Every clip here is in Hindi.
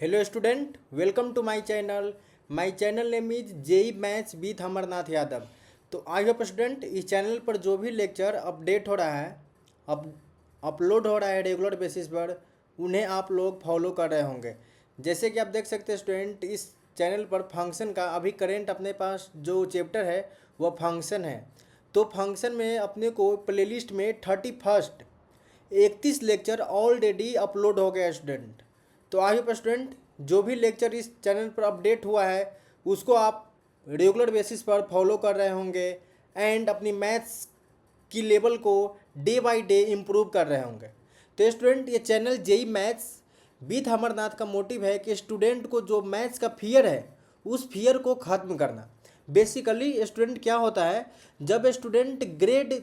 Hello student, welcome to my channel. My channel name is JEE maths with Amarnath Yadav. तो आई होप स्टूडेंट इस चैनल पर जो भी लेक्चर अपडेट हो रहा है, अपलोड हो रहा है रेगुलर बेसिस पर, उन्हें आप लोग फॉलो कर रहे होंगे। जैसे कि आप देख सकते हैं स्टूडेंट, इस चैनल पर फंक्शन का अभी करेंट अपने पास जो चैप्टर है वह फंक्शन है। तो फंक्शन में अपने को प्लेलिस्ट में 31 लेक्चर ऑलरेडी अपलोड हो गया स्टूडेंट। तो आई होप स्टूडेंट जो भी लेक्चर इस चैनल पर अपडेट हुआ है उसको आप रेगुलर बेसिस पर फॉलो कर रहे होंगे एंड अपनी मैथ्स की लेवल को डे बाय डे इम्प्रूव कर रहे होंगे। तो स्टूडेंट ये channel JEE maths with Amarnath का मोटिव है कि स्टूडेंट को जो मैथ्स का फियर है उस फियर को ख़त्म करना। बेसिकली स्टूडेंट क्या होता है, जब स्टूडेंट ग्रेड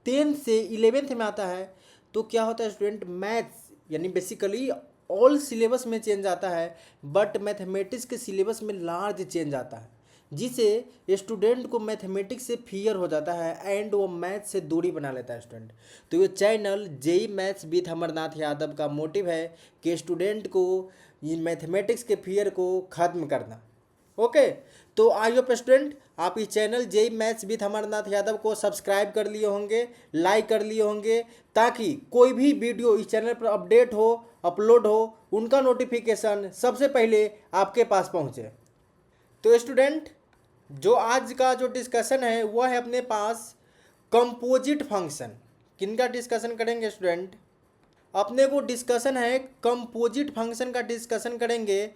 10 से 11th में आता है तो क्या होता है स्टूडेंट, मैथ्स यानी बेसिकली ऑल सिलेबस में चेंज आता है, बट मैथमेटिक्स के सिलेबस में लार्ज चेंज आता है, जिसे स्टूडेंट को मैथमेटिक्स से फियर हो जाता है एंड वो मैथ्स से दूरी बना लेता है स्टूडेंट। तो ये channel JEE maths with Amarnath Yadav का मोटिव है कि स्टूडेंट को ये मैथमेटिक्स के फियर को ख़त्म करना। ओके, तो आई होप स्टूडेंट आप इस channel JEE maths with Amarnath Yadav को सब्सक्राइब कर लिए होंगे, लाइक कर लिए होंगे, ताकि कोई भी वीडियो इस चैनल पर अपडेट हो, अपलोड हो, उनका नोटिफिकेशन सबसे पहले आपके पास पहुंचे। तो स्टूडेंट जो आज का जो डिस्कशन है वह है अपने पास कंपोजिट फंक्शन। किनका डिस्कशन करेंगे स्टूडेंट? अपने को डिस्कशन है कंपोजिट फंक्शन का डिस्कशन करेंगे,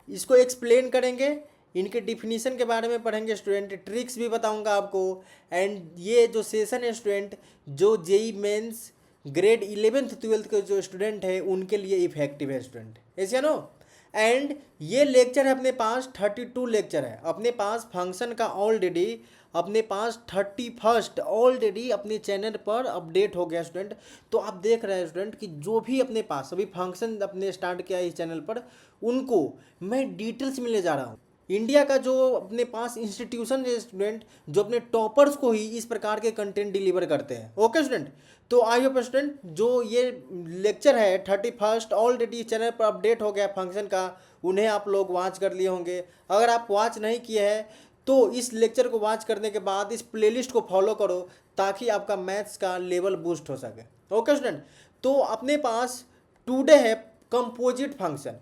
इसको एक्सप्लेन करेंगे, इनके डिफिनीशन के बारे में पढ़ेंगे स्टूडेंट, ट्रिक्स भी बताऊंगा आपको। एंड ये जो सेशन है स्टूडेंट, जो जेई मेंस ग्रेड 11th-12th के जो स्टूडेंट है उनके लिए इफेक्टिव है स्टूडेंट, ऐसे नो। एंड ये लेक्चर है अपने पास 32 लेक्चर है अपने पास फंक्शन का ऑलरेडी, अपने पास 31st ऑलरेडी अपने चैनल पर अपडेट हो गया स्टूडेंट। तो आप देख रहे हैं स्टूडेंट कि जो भी अपने पास अभी फंक्शन अपने स्टार्ट किया है इस चैनल पर, उनको मैं डिटेल्स में ले जा रहा हूँ। इंडिया का जो अपने पास इंस्टीट्यूशन है स्टूडेंट, जो अपने टॉपर्स को ही इस प्रकार के कंटेंट डिलीवर करते हैं। ओके स्टूडेंट, तो आई होप स्टूडेंट जो ये लेक्चर है 31st ऑलरेडी चैनल पर अपडेट हो गया फंक्शन का, उन्हें आप लोग वॉच कर लिए होंगे। अगर आप वॉच नहीं किए हैं तो इस लेक्चर को वॉच करने के बाद इस प्लेलिस्ट को फॉलो करो ताकि आपका मैथ्स का लेवल बूस्ट हो सके। ओके स्टूडेंट, तो अपने पास टुडे है कंपोजिट फंक्शन।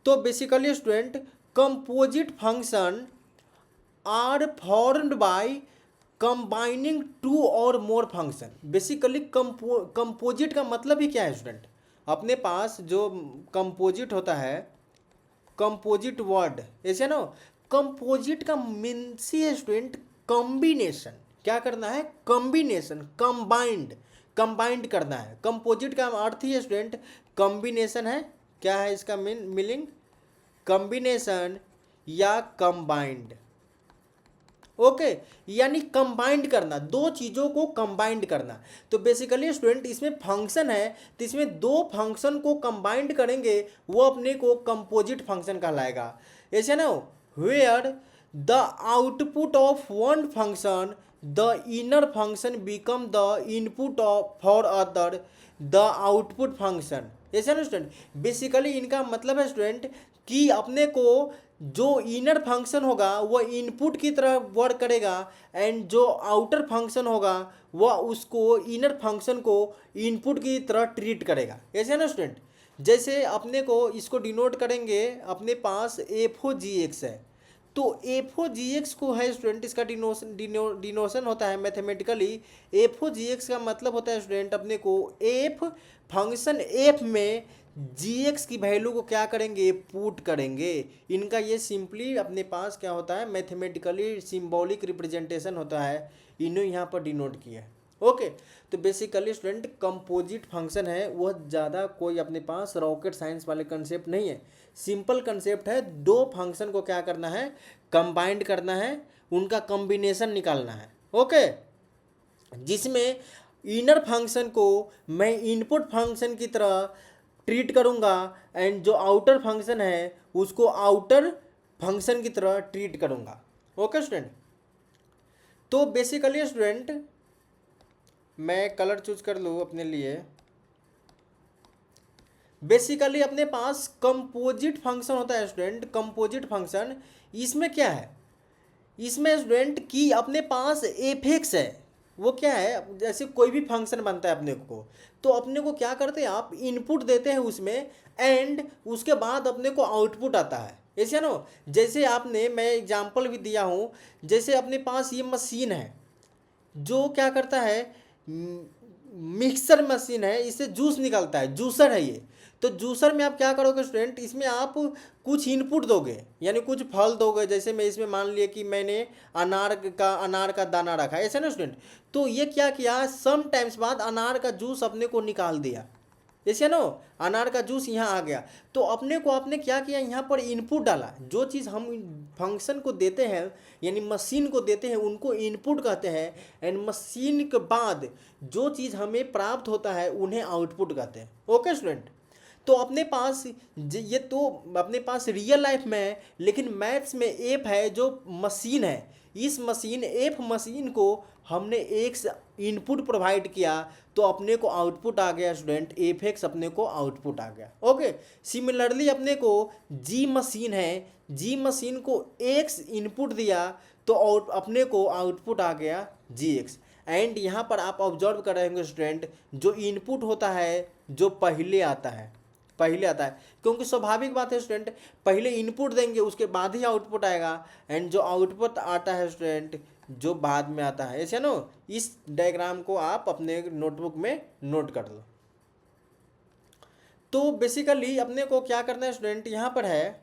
तो basically student composite function are formed by combining two और मोर फंक्शन। बेसिकली कंपोजिट का मतलब ही क्या है स्टूडेंट? अपने पास जो कंपोजिट होता है, कंपोजिट वर्ड ऐसे ना, कंपोजिट का मीन्स ही है स्टूडेंट कॉम्बिनेशन। क्या करना है? कॉम्बिनेशन, कंबाइंड, कंबाइंड करना है। कंपोजिट का अर्थ ही है स्टूडेंट कॉम्बिनेशन है। क्या है इसका मीनिंग? कॉम्बिनेशन या कंबाइंड। ओके, यानी कंबाइंड करना, दो चीज़ों को कंबाइंड करना। तो बेसिकली स्टूडेंट इसमें फंक्शन है, तो इसमें दो फंक्शन को कंबाइंड करेंगे वो अपने को कंपोजिट फंक्शन कहलाएगा। ऐसे ना, where the output of one function the inner function become the input of for other the output function. ऐसे ना स्टूडेंट, बेसिकली इनका मतलब है स्टूडेंट कि अपने को जो इनर फंक्शन होगा वह इनपुट की तरह वर्क करेगा एंड जो आउटर फंक्शन होगा वह उसको इनर फंक्शन को इनपुट की तरह ट्रीट करेगा। ऐसे ना स्टूडेंट, जैसे अपने को इसको डिनोट करेंगे, अपने पास एफ ओ जी एक्स है, तो एफ ओ जी एक्स को है स्टूडेंट, इसका डिनोशन होता है mathematically. F O G X का मतलब होता है स्टूडेंट अपने को एफ फंक्शन एफ में जी एक्स की वैल्यू को क्या करेंगे? पुट करेंगे। इनका ये सिंपली अपने पास क्या होता है? मैथमेटिकली सिंबॉलिक रिप्रेजेंटेशन होता है, इन्हें यहाँ पर डिनोट किया है। ओके, तो बेसिकली स्टूडेंट कंपोजिट फंक्शन है वह ज़्यादा कोई अपने पास रॉकेट साइंस वाले कंसेप्ट नहीं है, सिंपल कंसेप्ट है। दो फंक्शन को क्या करना है? कंबाइंड करना है, उनका कॉम्बिनेशन निकालना है। ओके, जिसमें इनर फंक्शन को मैं इनपुट फंक्शन की तरह ट्रीट करूंगा एंड जो आउटर फंक्शन है उसको आउटर फंक्शन की तरह ट्रीट करूंगा। ओके स्टूडेंट, तो बेसिकली स्टूडेंट मैं कलर चूज कर लूँ अपने लिए। बेसिकली अपने पास कंपोजिट फंक्शन होता है स्टूडेंट, कंपोजिट फंक्शन। इसमें क्या है, इसमें स्टूडेंट की अपने पास एफेक्स है। वो क्या है, जैसे कोई भी फंक्शन बनता है अपने को, तो अपने को क्या करते हैं, आप इनपुट देते हैं उसमें, एंड उसके बाद अपने को आउटपुट आता है, ऐसे ना। जैसे आपने, मैं एग्जांपल भी दिया हूँ, जैसे अपने पास ये मशीन है जो क्या करता है, मिक्सर मशीन है, इससे जूस निकलता है, जूसर है ये। तो जूसर में आप क्या करोगे स्टूडेंट, इसमें आप कुछ इनपुट दोगे, यानी कुछ फल दोगे। जैसे मैं इसमें मान लिया कि मैंने अनार का दाना रखा है, ऐसे ना स्टूडेंट। तो ये क्या किया, सम टाइम्स बाद अनार का जूस अपने को निकाल दिया, जैसे ना अनार का जूस यहाँ आ गया। तो अपने को आपने क्या किया, यहाँ पर इनपुट डाला। जो चीज़ हम फंक्शन को देते हैं, यानी मशीन को देते हैं, उनको इनपुट कहते हैं। एंड मशीन के बाद जो चीज़ हमें प्राप्त होता है उन्हें आउटपुट कहते हैं। ओके स्टूडेंट, तो अपने पास ये तो अपने पास रियल लाइफ में है, लेकिन मैथ्स में एप है जो मशीन है। इस मशीन, एप मशीन को हमने एक इनपुट प्रोवाइड किया तो अपने को आउटपुट आ गया स्टूडेंट, एफ एक्स अपने को आउटपुट आ गया। ओके, सिमिलरली अपने को जी मशीन है, जी मशीन को एक्स इनपुट दिया तो अपने को आउटपुट आ गया जी एक्स। एंड यहाँ पर आप ऑब्जर्व कर रहे होंगे स्टूडेंट, जो इनपुट होता है जो पहले आता है, पहले आता है, क्योंकि स्वाभाविक बात है स्टूडेंट, पहले इनपुट देंगे उसके बाद ही आउटपुट आएगा। एंड जो आउटपुट आता है स्टूडेंट जो बाद में आता है, ऐसे नो। इस डायग्राम को आप अपने नोटबुक में नोट कर लो। तो बेसिकली अपने को क्या करना है स्टूडेंट, यहाँ पर है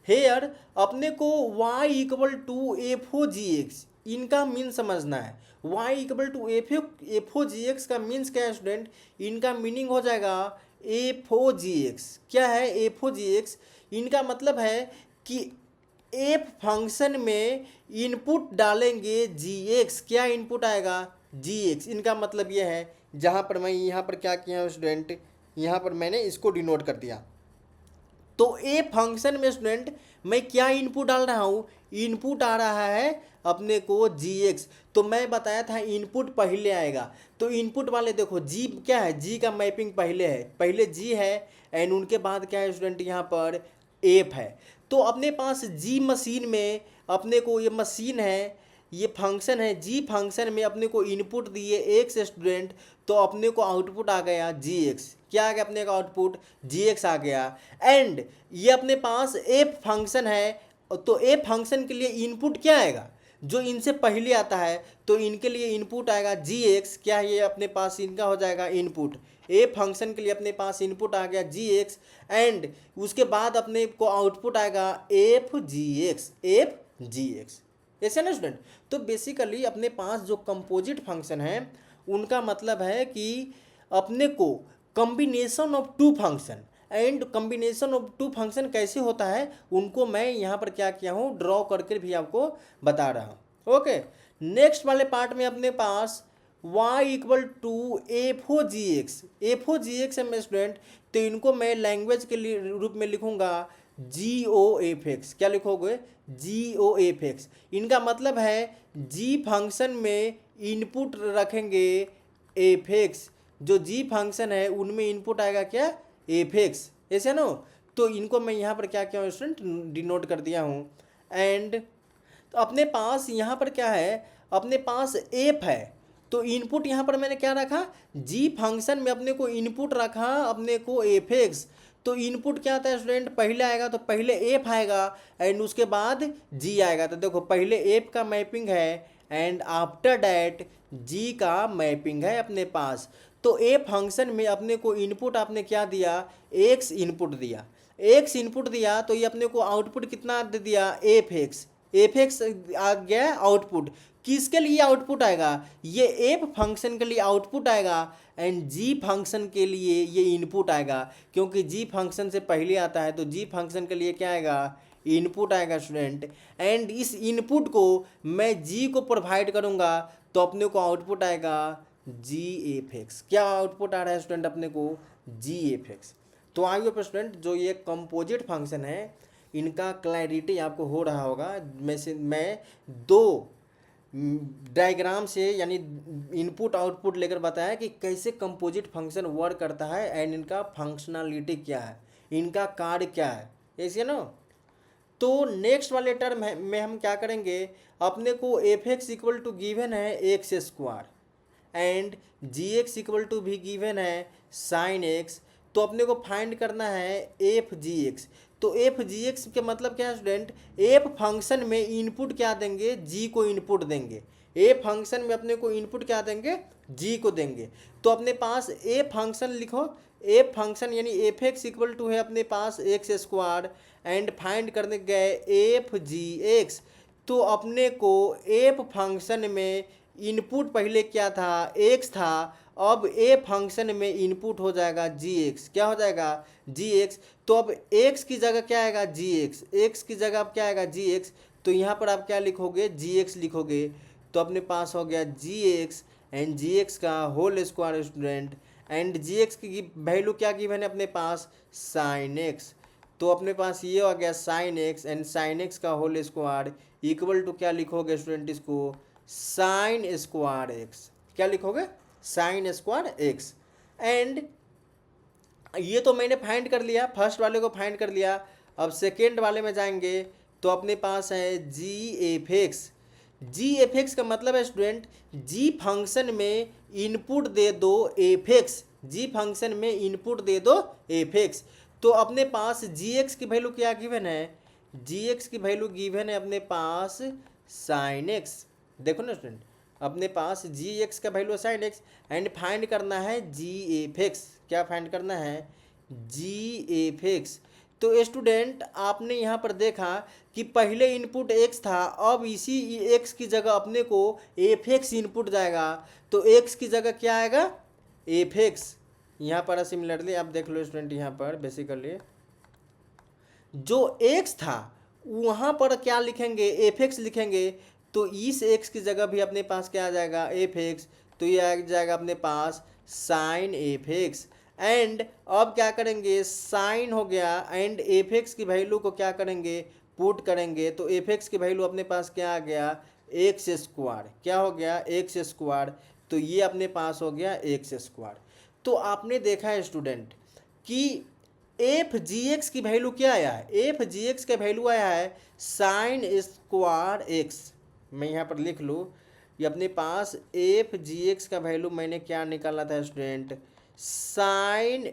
हेयर अपने को y equal to F O G X, इनका मीन समझना है। y equal to F O G X का मीन्स क्या है स्टूडेंट, इनका मीनिंग हो जाएगा एफ ओ जी एक्स। क्या है एफ ओ जी एक्स, इनका मतलब है कि एफ फंक्शन में इनपुट डालेंगे जी एक्स, क्या इनपुट आएगा जी एक्स। इनका मतलब ये है, जहाँ पर मैं यहाँ पर क्या किया स्टूडेंट, यहाँ पर मैंने इसको डिनोट कर दिया। तो ए फंक्शन में स्टूडेंट मैं क्या इनपुट डाल रहा हूँ, इनपुट आ रहा है अपने को जी एक्स। तो मैं बताया था इनपुट पहले आएगा, तो इनपुट वाले देखो जी क्या है, जी का मैपिंग पहले है, पहले जी है एंड उनके बाद क्या है स्टूडेंट यहाँ पर एफ है। तो अपने पास जी मशीन में अपने को, ये मशीन है, ये फंक्शन है, जी फंक्शन में अपने को इनपुट दिए एक्स स्टूडेंट, तो अपने को आउटपुट आ गया जी एक्स। क्या आ गया अपने का आउटपुट, जी एक्स आ गया। एंड ये अपने पास एफ फंक्शन है, तो एफ फंक्शन के लिए इनपुट क्या आएगा, जो इनसे पहले आता है, तो इनके लिए इनपुट आएगा जी एक्स। क्या ये अपने पास इनका हो जाएगा इनपुट, ए फंक्शन के लिए अपने पास इनपुट आ गया जी एक्स। एंड उसके बाद अपने को आउटपुट आएगा F G X, F G x, ऐसे ना स्टूडेंट। तो बेसिकली अपने पास जो कंपोजिट फंक्शन है उनका मतलब है कि अपने को combination of two function, and combination of two function कैसे होता है उनको मैं यहाँ पर क्या किया हूँ, ड्रॉ करके भी आपको बता रहा हूँ। ओके, नेक्स्ट वाले पार्ट में अपने पास y equal to F O G X, F O G X है मैं स्टूडेंट, तो इनको मैं लैंग्वेज के लिए रूप में लिखूंगा जी ओ एफ एक्स। क्या लिखोगे, जी ओ एफ एक्स। इनका मतलब है जी फंक्शन में इनपुट रखेंगे एफ एक्स, जो जी फंक्शन है उनमें इनपुट आएगा क्या, एफ एक्स, ऐसे ना। तो इनको मैं यहाँ पर क्या किया हूँ स्टूडेंट, डिनोट कर दिया हूँ। एंड तो अपने पास यहाँ पर क्या है, अपने पास एफ है, तो इनपुट यहाँ पर मैंने क्या रखा, जी फंक्शन में अपने को इनपुट रखा अपने को एफ एक्स। तो इनपुट क्या आता है स्टूडेंट, पहले आएगा तो पहले एफ आएगा एंड उसके बाद जी आएगा। तो देखो पहले एफ का मैपिंग है एंड आफ्टर डैट जी का मैपिंग है अपने पास। तो ए फंक्शन में अपने को इनपुट आपने क्या दिया, एक्स इनपुट दिया, एक्स इनपुट दिया, तो ये अपने को आउटपुट कितना दे दिया, एफ एक्स, एफ एक्स आ गया आउटपुट। किसके लिए आउटपुट आएगा, ये एफ फंक्शन के लिए आउटपुट आएगा एंड जी फंक्शन के लिए ये इनपुट आएगा, क्योंकि जी फंक्शन से पहले आता है, तो जी फंक्शन के लिए क्या आएगा, इनपुट आएगा स्टूडेंट। एंड इस इनपुट को मैं जी को प्रोवाइड करूंगा तो अपने को आउटपुट आएगा जी एफ एक्स। क्या आउटपुट आ रहा है स्टूडेंट अपने को, जी एफ एक्स। तो आई होप स्टूडेंट जो ये कंपोजिट फंक्शन है इनका क्लैरिटी आपको हो रहा होगा। मैं दो डायग्राम से यानी इनपुट आउटपुट लेकर बताया कि कैसे कंपोजिट फंक्शन वर्क करता है एंड इनका फंक्शनलिटी क्या है, इनका कार्य क्या है, ऐसे ना। तो नेक्स्ट वाले टर्म में हम क्या करेंगे, अपने को f x equal to given है x square and ji x equal to भी गिवन है साइन एक्स। तो अपने को फाइंड करना है एफ जी एक्स। तो एफ जी एक्स के मतलब क्या है स्टूडेंट, एफ फंक्शन में इनपुट क्या देंगे, जी को इनपुट देंगे। ए फंक्शन में अपने को इनपुट क्या देंगे, जी को देंगे। तो अपने पास ए फंक्शन लिखो, ए फंक्शन यानी एफ एक्स इक्वल टू है अपने पास एक्स स्क्वायर एंड फाइंड करने गए एफ जी एक्स। तो अपने को एफ फंक्शन में इनपुट पहले क्या था, एक्स था, अब ए फंक्शन में इनपुट हो जाएगा जी एक्स। क्या हो जाएगा, जी एक्स। तो अब एक्स की जगह क्या आएगा, जी एक्स, एक्स की जगह अब क्या आएगा, जी एक्स। तो यहाँ पर आप क्या लिखोगे, जी एक्स लिखोगे। तो अपने पास हो गया G X and ji X का whole square student and ji X की वैल्यू क्या गिवन है अपने पास, साइन एक्स। तो अपने पास ये हो गया sign x and sine x का होल स्क्वायर इक्वल टू क्या लिखोगे स्टूडेंट, इसको साइन स्क्वायर एक्स। क्या लिखोगे, साइन स्क्वायर एक्स। एंड ये तो मैंने फाइंड कर लिया, फर्स्ट वाले को फाइंड कर लिया। अब सेकेंड वाले में जाएंगे तो अपने पास है जी F X. G F X का मतलब है स्टूडेंट, जी फंक्शन में इनपुट दे दो एफ एक्स, जी फंक्शन में इनपुट दे दो एफ एक्स। तो अपने पास जी एक्स की वैल्यू क्या गिवन है, जी एक्स की वैल्यू गिवन है अपने पास साइन एक्स। देखो ना स्टूडेंट, अपने पास जी एक्स का value sign x and find करना है जी एफ एक्स। क्या फाइंड करना है, जी एफ एक्स। तो स्टूडेंट आपने यहाँ पर देखा कि पहले इनपुट एक्स था, अब इसी एक्स की जगह अपने को एफ एक्स इनपुट जाएगा। तो एक्स की जगह क्या आएगा, एफ एक्स। यहाँ पर सिमिलरली आप देख लो स्टूडेंट, यहाँ पर बेसिकली जो एक्स था वहाँ पर क्या लिखेंगे, एफ एक्स लिखेंगे। तो इस एक्स की जगह भी अपने पास क्या आ जाएगा, एफ एक्स। तो ये आ जाएगा अपने पास साइन एफ एक्स। एंड अब क्या करेंगे, साइन हो गया एंड एफ एक्स की वैल्यू को क्या करेंगे, पुट करेंगे। तो एफ एक्स की वैल्यू अपने पास क्या आ गया, एक्स स्क्वायर। क्या हो गया, एक्स स्क्वायर। तो ये अपने पास हो गया एक्स स्क्वायर। तो आपने देखा है स्टूडेंट कि एफ जी एक्स की वैल्यू क्या आया है, एफ जी एक्स का वैल्यू आया है साइन स्क्वायर एक्स। मैं यहाँ पर लिख लूँ, ये अपने पास एफ जी एक्स का वैल्यू मैंने क्या निकाला था student, sine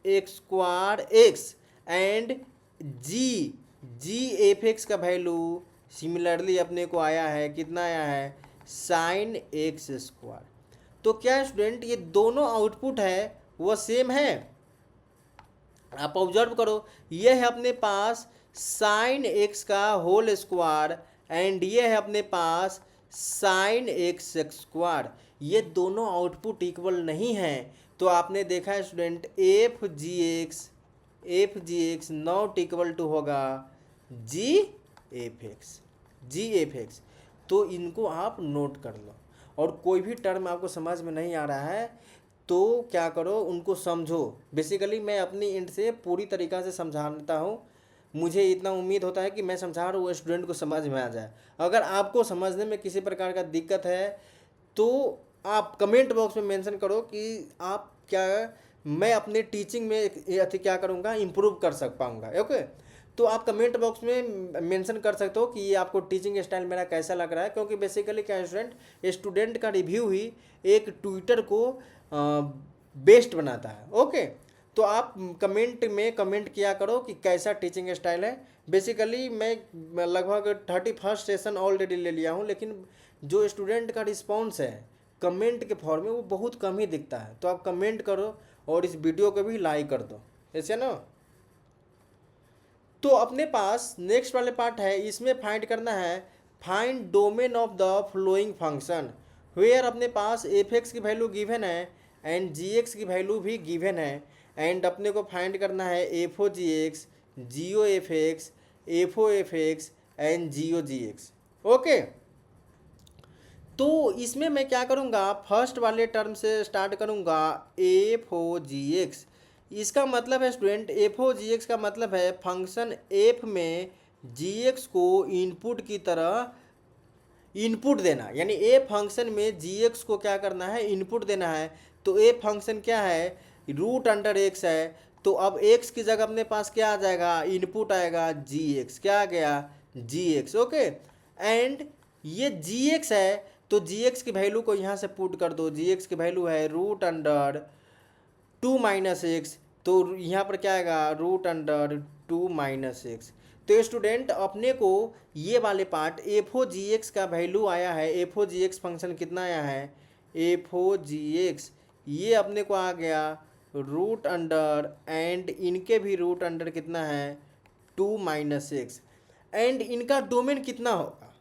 X square X and G G F X का वैल्यू सिमिलरली अपने को आया है, कितना आया है, साइन एक्स स्क्वायर। तो क्या स्टूडेंट ये दोनों आउटपुट है वो सेम है। आप ऑब्जर्व करो, ये है अपने पास साइन एक्स का होल स्क्वायर एंड ये है अपने पास साइन एक्स स्क्वायर। ये दोनों आउटपुट इक्वल नहीं है। तो आपने देखा है student, F ji X not equal to होगा G F X, G F X. तो इनको आप नोट कर लो। और कोई भी टर्म आपको समझ में नहीं आ रहा है तो क्या करो, उनको समझो। बेसिकली मैं अपनी एंड से पूरी तरीक़ा से समझाता हूँ। मुझे इतना उम्मीद होता है कि मैं समझा रहा हूँ वो स्टूडेंट को समझ में आ जाए। अगर आपको समझने में किसी प्रकार का दिक्कत है तो आप कमेंट बॉक्स में मेंशन करो कि आप क्या, मैं अपने टीचिंग में क्या करूँगा, इम्प्रूव कर पाऊँगा। ओके, तो आप कमेंट बॉक्स में मेंशन कर सकते हो कि ये आपको टीचिंग स्टाइल मेरा कैसा लग रहा है। क्योंकि बेसिकली क्या स्टूडेंट का रिव्यू ही एक ट्विटर को बेस्ट बनाता है। ओके, तो आप कमेंट में कमेंट किया करो कि कैसा टीचिंग स्टाइल है। बेसिकली मैं लगभग 31 सेशन ऑलरेडी ले लिया हूँ, लेकिन जो स्टूडेंट का रिस्पॉन्स है कमेंट के फॉर्म में वो बहुत कम ही दिखता है। तो आप कमेंट करो और इस वीडियो को भी लाइक कर दो, ऐसे ना। तो अपने पास नेक्स्ट वाले पार्ट है, इसमें फाइंड करना है find domain of the following function where अपने पास एफ एक्स की वैल्यू गिवन है एंड जी एक्स की वैल्यू भी गिवन है। एंड अपने को फाइंड करना है F O G X, G O F X, F O F X and G O G X. Okay, तो इसमें मैं क्या करूँगा, फर्स्ट वाले टर्म से स्टार्ट करूँगा, एफ ओ जी एक्स। इसका मतलब है student, F O G X का मतलब है फंक्शन एफ में जी एक्स को इनपुट की तरह इनपुट देना, यानी ए फंक्शन में जी एक्स को क्या करना है, इनपुट देना है। तो ए फंक्शन क्या है, रूट अंडर एक्स है। तो अब एक्स की जगह अपने पास क्या आ जाएगा, इनपुट आएगा जी एक्स, क्या आ गया, जी एक्स। ओके, एंड ये जी एक्स है, तो जी एक्स की वैल्यू को यहाँ से पुट कर दो। जी एक्स की वैल्यू है रूट अंडर 2 - x, तो यहाँ पर क्या आएगा, रूट अंडर 2 - x। तो स्टूडेंट अपने को ये वाले part F O G X का वैल्यू आया है, F O G x function कितना आया है, एफ ओ जी एक्स ये अपने को आ गया रूट अंडर, एंड इनके भी रूट अंडर कितना है, 2 - x। एंड इनका डोमेन कितना होगा,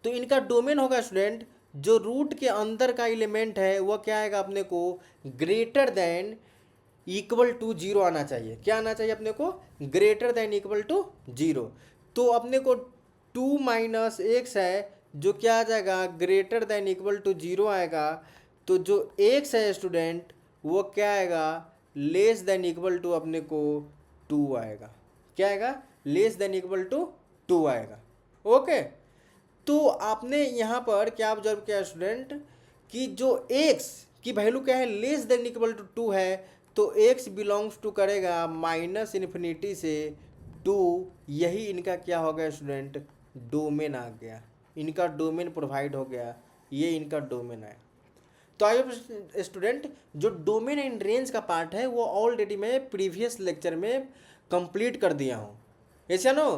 तो इनका डोमेन होगा स्टूडेंट, जो रूट के अंदर का एलिमेंट है वह क्या आएगा अपने को, greater than equal to zero आना चाहिए। क्या आना चाहिए अपने को, greater than equal to zero. तो अपने को 2 - x है, जो क्या आ जाएगा, greater than equal to zero आएगा। तो जो x है स्टूडेंट वो क्या आएगा, लेस देन इक्वल टू अपने को 2 आएगा। क्या आएगा, लेस देन इक्वल टू 2 आएगा। ओके, तो आपने यहाँ पर क्या ऑब्जर्व किया स्टूडेंट, कि जो x की वैल्यू क्या है, लेस देन इक्वल टू 2 है, तो x बिलोंग्स टू करेगा -∞ से 2। यही इनका क्या हो गया स्टूडेंट, डोमेन आ गया, इनका डोमेन प्रोवाइड हो गया, ये इनका डोमेन है। तो आई स्टूडेंट, जो डोमेन एंड रेंज का पार्ट है वो ऑलरेडी मैं प्रीवियस लेक्चर में कंप्लीट कर दिया हूँ, ऐसा नो।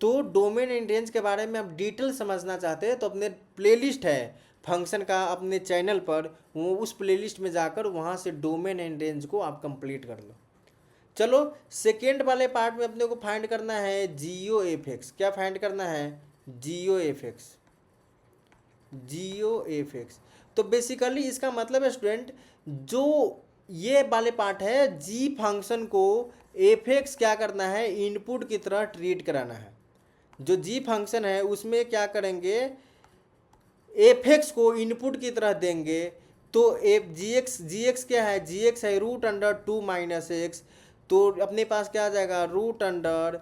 तो डोमेन एंड रेंज के बारे में आप डिटेल समझना चाहते हैं तो अपने प्लेलिस्ट है फंक्शन का अपने चैनल पर, वो उस प्लेलिस्ट में जाकर वहाँ से डोमेन एंड रेंज को आप कंप्लीट कर लो। चलो सेकेंड वाले पार्ट में अपने को फाइंड करना है जियो एफ एक्स। क्या फाइंड करना है, जियो एफ एक्स, जियो एफ एक्स। तो बेसिकली इसका मतलब है स्टूडेंट, जो ये वाले पार्ट है, जी फंक्शन को एफ एक्स क्या करना है, इनपुट की तरह ट्रीट कराना है। जो जी फंक्शन है उसमें क्या करेंगे, एफ एक्स को इनपुट की तरह देंगे। तो एफ जी एक्स क्या है, जी एक्स है रूट अंडर 2 - x। तो अपने पास क्या आ जाएगा, रूट अंडर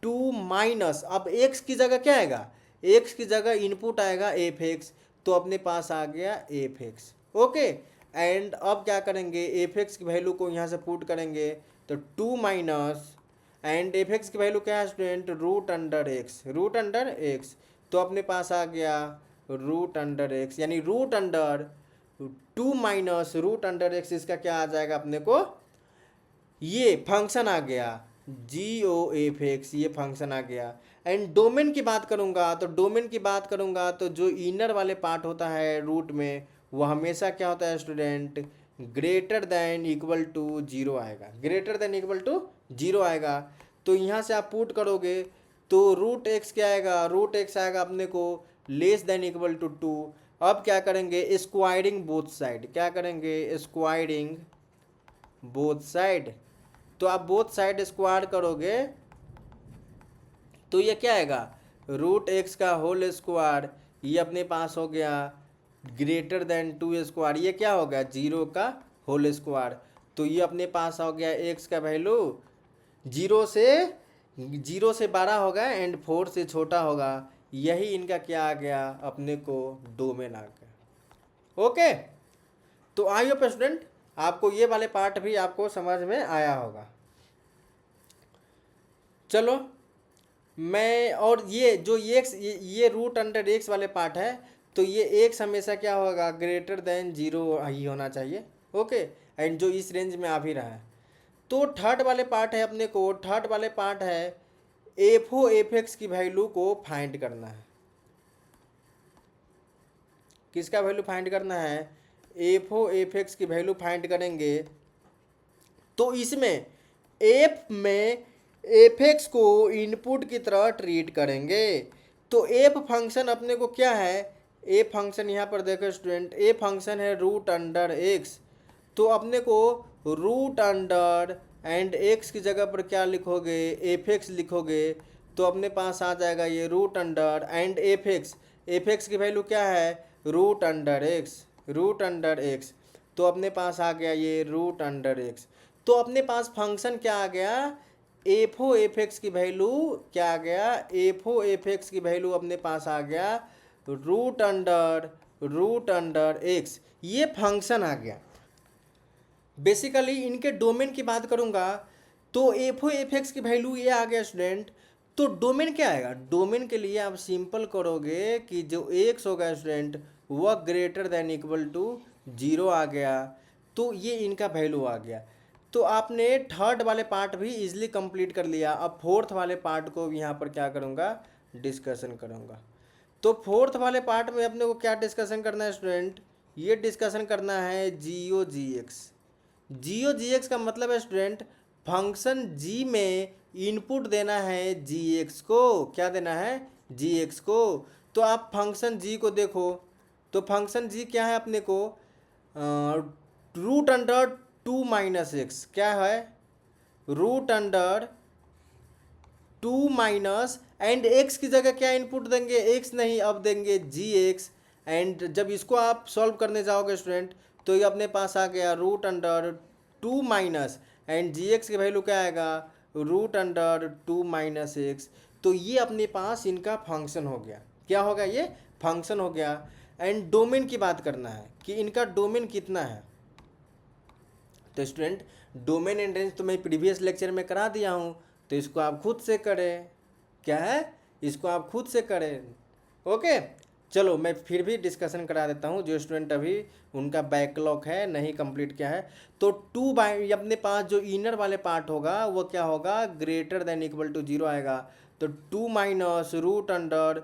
2 अब एक्स की जगह क्या आएगा, एक्स की जगह इनपुट आएगा एफ एक्स, तो अपने पास आ गया एफ एक्स। ओके, एंड अब क्या करेंगे, एफ एक्स की वैल्यू को यहाँ से पुट करेंगे, तो 2 एंड एफ एक्स की वैल्यू क्या है student, root under X, root under X. तो अपने पास आ गया रूट अंडर एक्स, यानी root under 2 - root under X, इसका क्या आ जाएगा अपने को, ये फंक्शन आ गया जी ओ एफ एक्स, ये फंक्शन आ गया। एंड डोमेन की बात करूंगा, तो डोमेन की बात करूंगा तो जो इनर वाले पार्ट होता है रूट में, वो हमेशा क्या होता है student, greater than equal to zero आएगा, greater than equal to zero आएगा। तो यहाँ से आप पुट करोगे तो रूट एक्स क्या आएगा, रूट एक्स आएगा अपने को लेस देन इक्वल टू 2। अब क्या करेंगे, स्क्वायरिंग बोथ साइड, क्या करेंगे, स्क्वायरिंग बोथ साइड। तो आप बोथ साइड स्क्वायर करोगे तो ये क्या आएगा, रूट एक्स का होल स्क्वायर, ये अपने पास हो गया ग्रेटर देन 2 स्क्वायर, ये क्या हो गया, जीरो का होल स्क्वायर। तो ये अपने पास हो गया एक्स का वैल्यू जीरो से बड़ा होगा एंड 4 से छोटा होगा। यही इनका क्या आ गया, अपने को डोमेन आ गया। ओके, तो आई होप स्टूडेंट आपको ये वाले पार्ट भी आपको समझ में आया होगा। चलो मैं, और ये जो ये रूट अंडर एक्स वाले पार्ट है, तो ये एक्स हमेशा क्या होगा, ग्रेटर देन जीरो ही होना चाहिए। ओके, एंड जो इस रेंज में आ भी रहा है। तो थर्ड वाले पार्ट है अपने को, थर्ड वाले पार्ट है एफ ओ एफ एक्स की वैल्यू को फाइंड करना है। किसका वैल्यू फाइंड करना है, एफ ओ एफ एक्स की वैल्यू फाइंड करेंगे। तो इसमें एफ में एफ एक्स को इनपुट की तरह ट्रीट करेंगे। तो एफ फंक्शन अपने को क्या है, एफ फंक्शन यहाँ पर देखो स्टूडेंट, एफ फंक्शन है रूट अंडर एक्स। तो अपने को रूट अंडर एंड एक्स की जगह पर क्या लिखोगे, एफ एक्स लिखोगे। तो अपने पास आ जाएगा ये root under and F X, F X की वैल्यू क्या है, root under X, root under X. तो अपने पास आ गया ये रूट अंडर एक्स। तो अपने पास फंक्शन क्या आ गया, एफ ओ एफ एक्स की वैल्यू क्या आ गया, एफ ओ एफ एक्स की वैल्यू अपने पास आ गया रूट अंडर एक्स, ये फंक्शन आ गया। बेसिकली इनके डोमेन की बात करूंगा तो एफ ओ एफ एक्स की वैल्यू ये आ गया स्टूडेंट। तो डोमेन क्या आएगा, डोमेन के लिए आप सिंपल करोगे कि जो एक्स होगा स्टूडेंट वह ग्रेटर देन इक्वल टू 0 आ गया, तो ये इनका वैल्यू आ गया। तो आपने थर्ड वाले पार्ट भी इजीली कंप्लीट कर लिया। अब फोर्थ वाले पार्ट को भी यहाँ पर क्या करूँगा, डिस्कशन करूँगा। तो फोर्थ वाले पार्ट में अपने को क्या डिस्कशन करना है स्टूडेंट, ये डिस्कशन करना है जीओ जी एक्स। जीओ जी एक्स का मतलब है स्टूडेंट फंक्शन जी में इनपुट देना है जी एक्स को, क्या देना है, जी एक्स को। तो आप फंक्शन जी को देखो, तो फंक्शन जी क्या है अपने को, रूट अंडर 2 माइनस एक्स, क्या है, root under 2 minus, and X की जगह क्या इनपुट देंगे, एक्स नहीं, अब देंगे जी एक्स। एंड जब इसको आप सॉल्व करने जाओगे स्टूडेंट तो ये अपने पास आ गया root under 2 minus, and ji X की वैल्यू क्या आएगा, रूट अंडर 2 माइनस एक्स। तो ये अपने पास इनका फंक्शन हो गया, क्या हो गया, ये फंक्शन हो गया। एंड डोमेन की बात करना है कि इनका डोमेन कितना है। तो स्टूडेंट डोमेन एंड रेंज तो मैं प्रीवियस लेक्चर में करा दिया हूँ, तो इसको आप खुद से करें, क्या है, इसको आप खुद से करें। ओके, चलो मैं फिर भी डिस्कशन करा देता हूँ जो स्टूडेंट अभी उनका बैकलॉग है, नहीं कंप्लीट किया है। तो 2 बाई अपने पास जो इनर वाले पार्ट होगा वो क्या होगा, ग्रेटर देन इक्वल टू 0 आएगा। तो 2 minus root under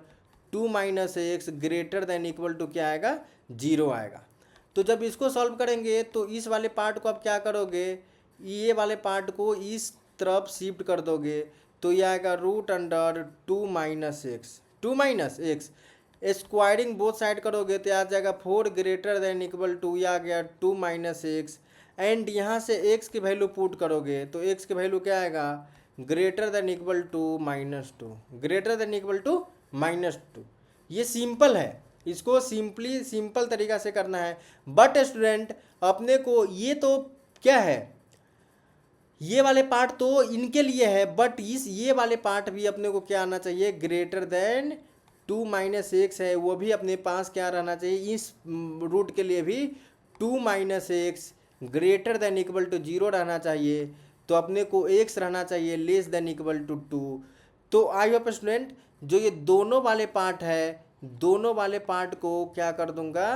2 minus X greater than equal to क्या आएगा, 0 आएगा। तो जब इसको सॉल्व करेंगे तो इस वाले पार्ट को आप क्या करोगे, ये वाले पार्ट को इस तरफ शिफ्ट कर दोगे, तो ये आएगा root under 2 minus X, squaring both side करोगे तो आ जाएगा 4 ग्रेटर देन इक्वल टू, ये आ गया 2 माइनस एक्स। एंड यहाँ से एक्स की वैल्यू पुट करोगे तो एक्स की वैल्यू क्या आएगा, greater than equal to -2, greater than equal to -2। ये सिंपल है, इसको सिंपल तरीका से करना है। बट स्टूडेंट अपने को ये तो क्या है, ये वाले पार्ट तो इनके लिए है, बट ये वाले पार्ट भी अपने को क्या आना चाहिए, ग्रेटर देन 2 माइनस एक्स है वो भी अपने पास क्या रहना चाहिए, इस रूट के लिए भी 2 minus X greater than equal to 0 रहना चाहिए। तो अपने को एक्स रहना चाहिए लेस देन इक्वल टू 2। तो आई होप स्टूडेंट जो ये दोनों वाले पार्ट है, दोनों वाले पार्ट को क्या कर दूंगा,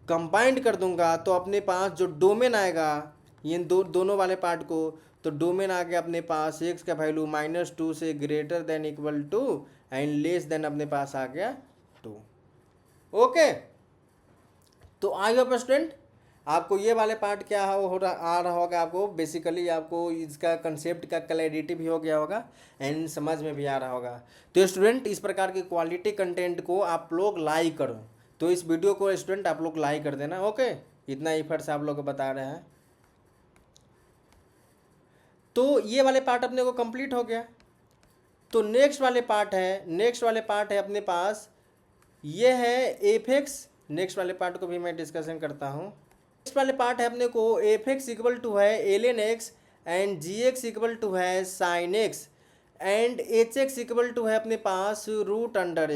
कंबाइंड कर दूंगा, तो अपने पास जो डोमेन आएगा ये दोनों वाले पार्ट को, तो डोमेन आ गया अपने पास एक्स का वैल्यू -2 से greater than equal to and less than अपने पास आ गया 2। ओके, तो आई होप स्टूडेंट आपको ये वाले पार्ट क्या आ रहा होगा, आपको बेसिकली आपको इसका कंसेप्ट का क्लैरिटी भी हो गया होगा एंड समझ में भी आ रहा होगा। तो स्टूडेंट इस प्रकार की क्वालिटी कंटेंट को आप लोग लाइक करो, तो इस वीडियो को स्टूडेंट आप लोग लाइक कर देना। ओके, इतना एफर्ट्स आप लोग को बता रहे हैं। तो ये वाले पार्ट अपने को कंप्लीट हो गया। तो नेक्स्ट वाले पार्ट है अपने पास, ये है एफ एक्स। नेक्स्ट वाले पार्ट को भी मैं डिस्कशन करता हूँ। नेक्स्ट वाले पार्ट है अपने को एफ एक्स इक्वल टू है l x and ji x equal to है sine x and H x equal to है अपने पास रूट अंडर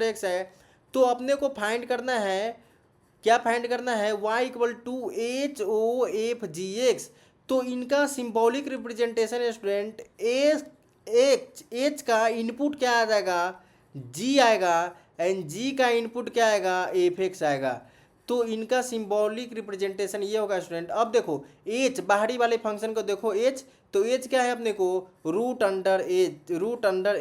एक्स है। तो अपने को फाइंड करना है, क्या फाइंड करना है, y equal to H O F ji x. तो इनका सिंबॉलिक रिप्रेजेंटेशन स्टूडेंट एच का इनपुट क्या आ जाएगा, g आएगा, एंड g का इनपुट क्या आएगा, एफ एक्स आएगा। तो इनका सिंबॉलिक रिप्रेजेंटेशन ये होगा स्टूडेंट। अब देखो h बाहरी वाले फंक्शन को देखो, h तो h क्या है अपने को, रूट अंडर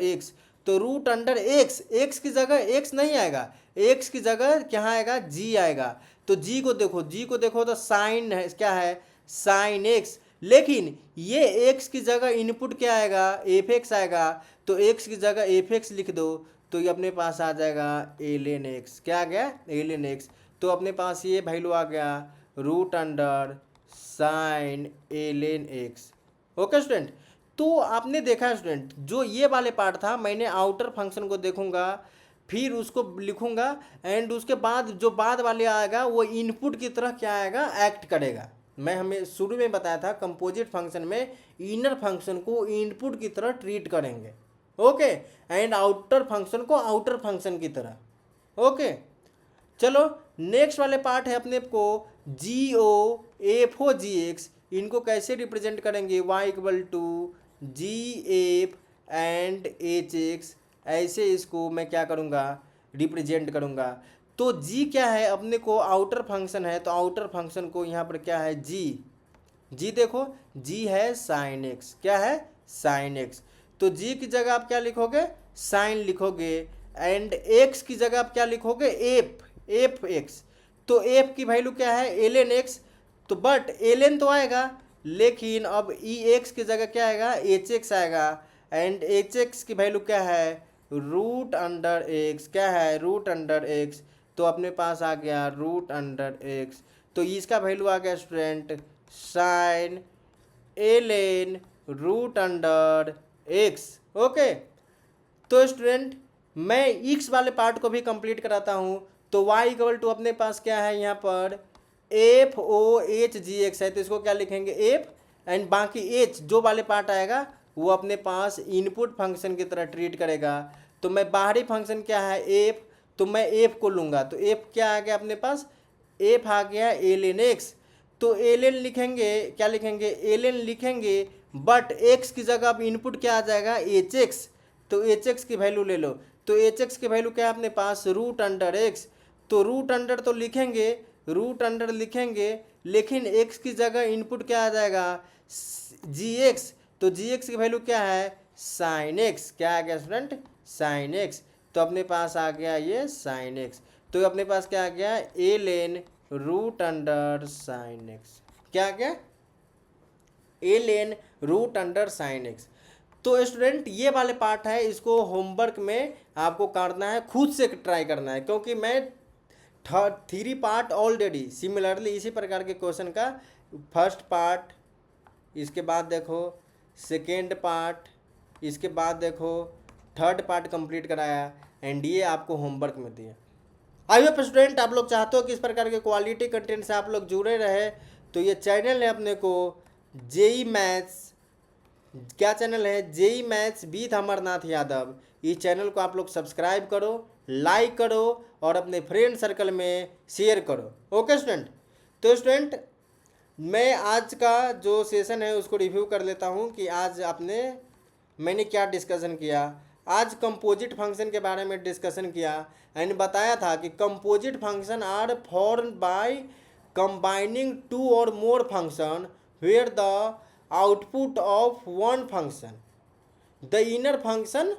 एक्स। तो रूट अंडर एक्स की जगह x नहीं आएगा, x की जगह क्या आएगा, g आएगा। तो g को देखो तो साइन है, क्या है, साइन x। लेकिन ये x की जगह इनपुट क्या आएगा, एफ एक्स आएगा। तो x की जगह एफ एक्स लिख दो तो ये अपने पास आ जाएगा एलेन एक्स, क्या आ गया, एलेन एक्स। तो अपने पास ये वैल्यू आ गया root under sine L N X. Okay student, तो आपने देखा स्टूडेंट जो ये वाले पार्ट था, मैंने आउटर फंक्शन को देखूंगा फिर उसको लिखूंगा एंड उसके बाद जो बाद वाले आएगा वो इनपुट की तरह क्या आएगा, एक्ट करेगा। मैं हमें शुरू में बताया था कंपोजिट फंक्शन में इनर फंक्शन को इनपुट की तरह ट्रीट करेंगे, ओके, एंड आउटर फंक्शन को आउटर फंक्शन की तरह, ओके। चलो नेक्स्ट वाले पार्ट है अपने को जी O F O G x, इनको कैसे रिप्रेजेंट करेंगे, y equal to G F and H X, ऐसे इसको मैं क्या करूँगा, रिप्रेजेंट करूँगा। तो g क्या है, अपने को आउटर फंक्शन है, तो आउटर फंक्शन को यहाँ पर क्या है, g देखो g है साइन एक्स, क्या है साइन एक्स, तो g की जगह आप क्या लिखोगे, साइन लिखोगे, एंड x की जगह आप क्या लिखोगे, एफ एक्स, तो f की वैल्यू क्या है, एल एक्स, तो बट एल तो आएगा, लेकिन अब ई एक्स की जगह क्या आएगा, एच एक्स आएगा, एंड एच एक्स की वैल्यू क्या है, रूट अंडर एक्स, क्या है रूट अंडर एक्स, तो अपने पास आ गया रूट अंडर एक्स, तो इसका वैल्यू आ गया student sine L N root under X, okay. तो स्टूडेंट मैं एक्स वाले पार्ट को भी कंप्लीट कराता हूँ, तो y इक्वल टू अपने पास क्या है यहाँ पर F O H G X है, तो इसको क्या लिखेंगे एफ, एंड बाकी एच जो वाले पार्ट आएगा वो अपने पास इनपुट फंक्शन की तरह ट्रीट करेगा। तो मैं बाहरी फंक्शन क्या है एफ, तो मैं एफ को लूँगा, तो एफ क्या आ गया अपने पास, एफ आ गया एल एन एक्स, तो एल एन लिखेंगे, क्या लिखेंगे एल एन लिखेंगे, बट एक्स की जगह अब इनपुट क्या आ जाएगा एच एक्स, तो एच एक्स की वैल्यू ले लो, तो एच एक्स की वैल्यू क्या है अपने पास रूट अंडर एक्स, तो रूट अंडर तो लिखेंगे, रूट अंडर लिखेंगे, लेकिन एक्स की जगह इनपुट क्या आ जाएगा जी एक्स, तो जी एक्स की वैल्यू क्या है साइन एक्स, क्या आ गया स्टूडेंट साइन एक्स, तो अपने पास आ गया ये साइन एक्स, तो अपने पास क्या आ गया L N root under sine X, क्या आ गया L N root under sine x. तो स्टूडेंट ये वाले पार्ट है, इसको होमवर्क में आपको करना है, खुद से ट्राई करना है, क्योंकि मैं थ्री पार्ट ऑलरेडी सिमिलरली इसी प्रकार के क्वेश्चन का फर्स्ट पार्ट, इसके बाद देखो सेकेंड पार्ट, इसके बाद देखो थर्ड पार्ट कंप्लीट कराया, एंड ये आपको होमवर्क में दिया। आई होप स्टूडेंट आप लोग चाहते हो कि इस प्रकार के क्वालिटी कंटेंट से आप लोग जुड़े रहे, तो ये चैनल है अपने को जेई मैथ्स, क्या चैनल है JEE maths with Amarnath Yadav, इस चैनल को आप लोग सब्सक्राइब करो, लाइक करो और अपने फ्रेंड सर्कल में शेयर करो, ओके स्टूडेंट। तो स्टूडेंट मैं आज का जो सेशन है उसको रिव्यू कर लेता हूँ कि आज मैंने क्या डिस्कशन किया। आज कंपोजिट फंक्शन के बारे में डिस्कशन किया, एंड बताया था कि composite function are formed by combining two और more function where the output of one function the inner function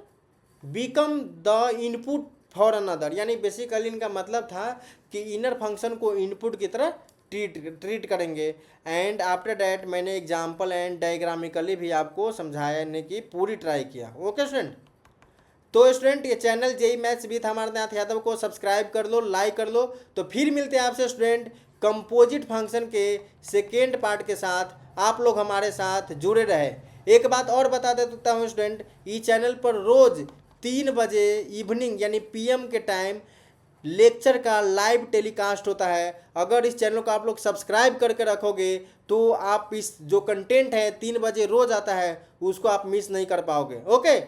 become the input for another, यानी बेसिकली इनका मतलब था कि इनर फंक्शन को इनपुट की तरह ट्रीट करेंगे, एंड आफ्टर डैट मैंने एग्जाम्पल एंड डायग्रामिकली भी आपको समझाने की पूरी ट्राई किया, ओके स्टूडेंट। तो स्टूडेंट ये channel JEE maths with Amarnath Yadav को सब्सक्राइब कर लो, लाइक कर लो। तो फिर मिलते हैं आपसे स्टूडेंट कंपोजिट फंक्शन के सेकेंड पार्ट के साथ, आप लोग हमारे साथ जुड़े रहे। एक बात और बता देता हूँ स्टूडेंट, इस चैनल पर रोज़ 3 बजे इवनिंग यानी पीएम के टाइम लेक्चर का लाइव टेलीकास्ट होता है। अगर इस चैनल को आप लोग सब्सक्राइब करके रखोगे तो आप इस जो कंटेंट है 3 बजे रोज़ आता है उसको आप मिस नहीं कर पाओगे, ओके।